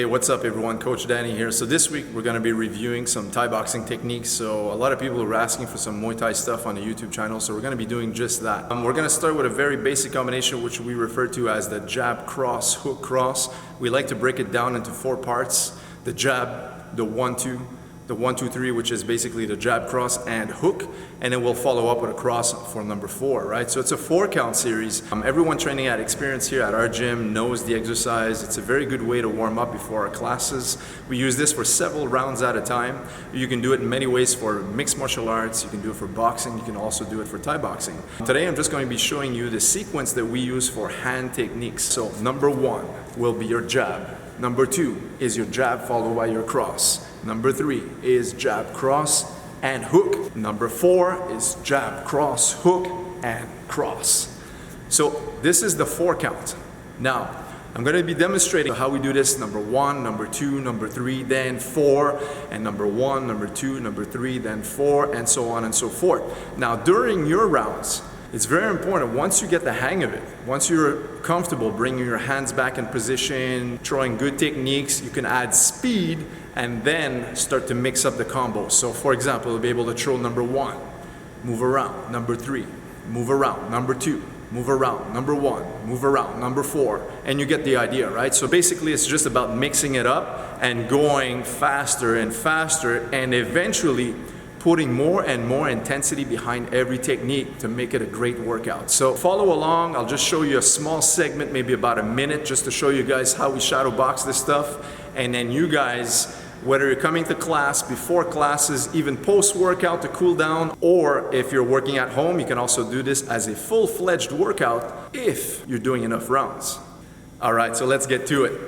Hey, what's up everyone? Coach Danny here. So this week we're going to be reviewing some Thai boxing techniques. So a lot of people are asking for some Muay Thai stuff on the YouTube channel, so we're going to be doing just that. We're going to start with a very basic combination which we refer to as the jab cross, hook cross. We like to break it down into 4 parts. The jab, the 1-2, the 1-2-3, which is basically the jab, cross, and hook, and then we'll follow up with a cross for number 4, right? So it's a 4-count series. Everyone training at Experience here at our gym knows the exercise. It's a very good way to warm up before our classes. We use this for several rounds at a time. You can do it in many ways for mixed martial arts. You can do it for boxing. You can also do it for Thai boxing. Today I'm just going to be showing you the sequence that we use for hand techniques. So number 1 will be your jab. Number 2 is your jab followed by your cross. Number 3 is jab, cross, and hook. Number 4 is jab, cross, hook, and cross. So this is the 4 count. Now, I'm going to be demonstrating how we do this. Number 1, number 2, number 3, then 4, and number 1, number 2, number 3, then 4, and so on and so forth. Now, during your rounds, it's very important, once you get the hang of it, once you're comfortable bringing your hands back in position, throwing good techniques, you can add speed and then start to mix up the combo. So for example, you'll be able to throw number 1, move around, number 3, move around, number 2, move around, number 1, move around, number 4, and you get the idea, right? So basically it's just about mixing it up and going faster and faster and eventually putting more and more intensity behind every technique to make it a great workout. So follow along. I'll just show you a small segment, maybe about a minute, just to show you guys how we shadow box this stuff. And then you guys, whether you're coming to class, before classes, even post-workout to cool down, or if you're working at home, you can also do this as a full-fledged workout if you're doing enough rounds. All right, so let's get to it.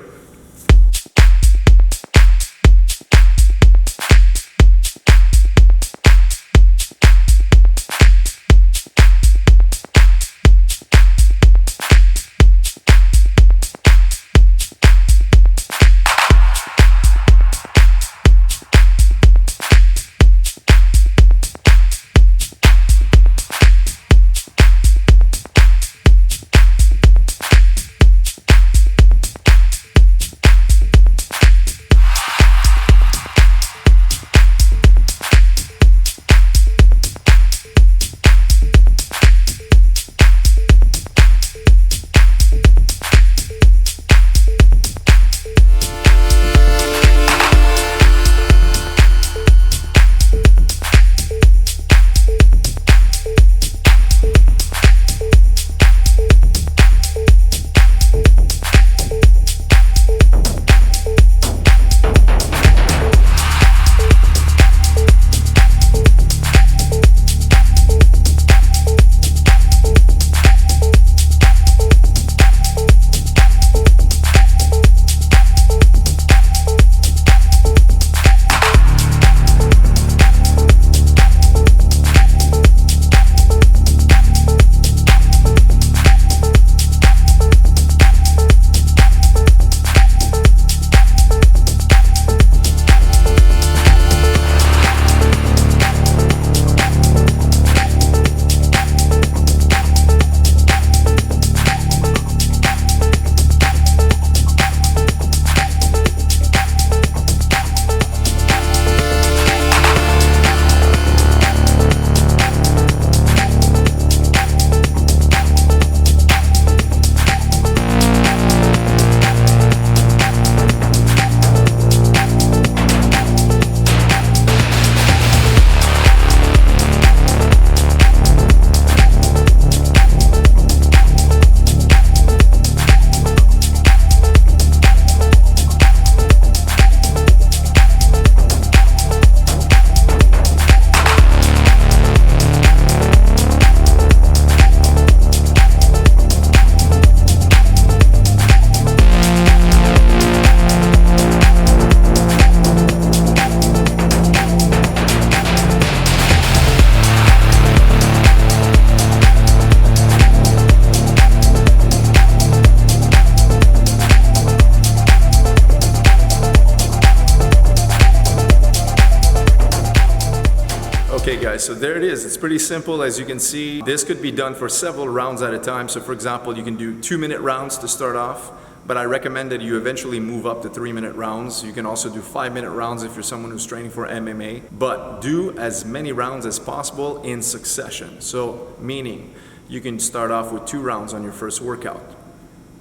Okay guys, so there it is. It's pretty simple. As you can see, this could be done for several rounds at a time. So for example, you can do 2-minute rounds to start off, but I recommend that you eventually move up to 3-minute rounds. You can also do 5-minute rounds if you're someone who's training for MMA, but do as many rounds as possible in succession. So meaning you can start off with 2 rounds on your first workout,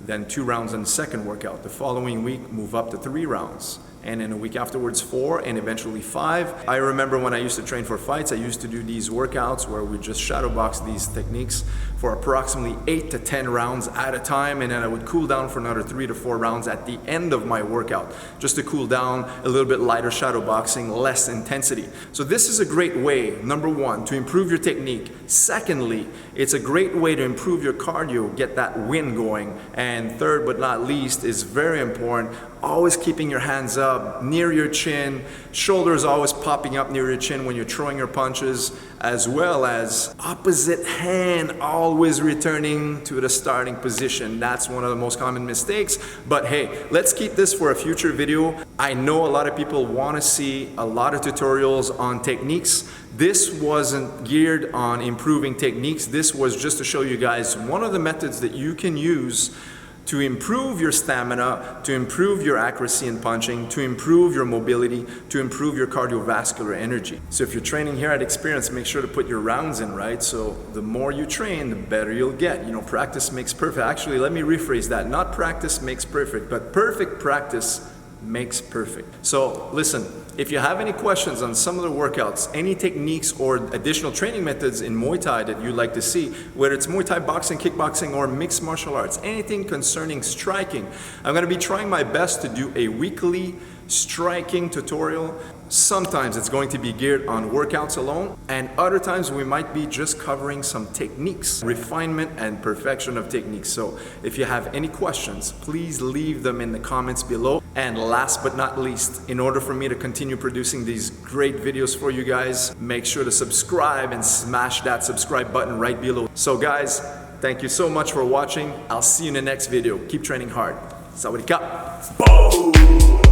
then 2 rounds on the second workout. The following week, move up to 3 rounds. And in a week afterwards 4, and eventually 5. I remember when I used to train for fights, I used to do these workouts where we just shadow box these techniques for approximately 8 to 10 rounds at a time, and then I would cool down for another 3 to 4 rounds at the end of my workout, just to cool down, a little bit lighter shadow boxing, less intensity. So this is a great way, number 1, to improve your technique. Secondly, it's a great way to improve your cardio, get that wind going. And third but not least is very important, always keeping your hands up near your chin, shoulders always popping up near your chin when you're throwing your punches, as well as opposite hand always returning to the starting position. That's one of the most common mistakes, but hey, let's keep this for a future video. I know a lot of people want to see a lot of tutorials on techniques. This wasn't geared on improving techniques. This was just to show you guys one of the methods that you can use to improve your stamina, to improve your accuracy in punching, to improve your mobility, to improve your cardiovascular energy. So if you're training here at Experience, make sure to put your rounds in, right? So the more you train, the better you'll get. You know, practice makes perfect. Actually, let me rephrase that. Not practice makes perfect, but perfect practice makes perfect. So listen, if you have any questions on some of the workouts, any techniques or additional training methods in Muay Thai that you'd like to see, whether it's Muay Thai, boxing, kickboxing, or mixed martial arts, anything concerning striking, I'm going to be trying my best to do a weekly striking tutorial. Sometimes it's going to be geared on workouts alone, and other times we might be just covering some techniques, refinement and perfection of techniques. So if you have any questions, please leave them in the comments below. And last but not least, in order for me to continue producing these great videos for you guys, make sure to subscribe and smash that subscribe button right below. So guys, thank you so much for watching. I'll see you in the next video. Keep training hard. Sawadee ka. Boom!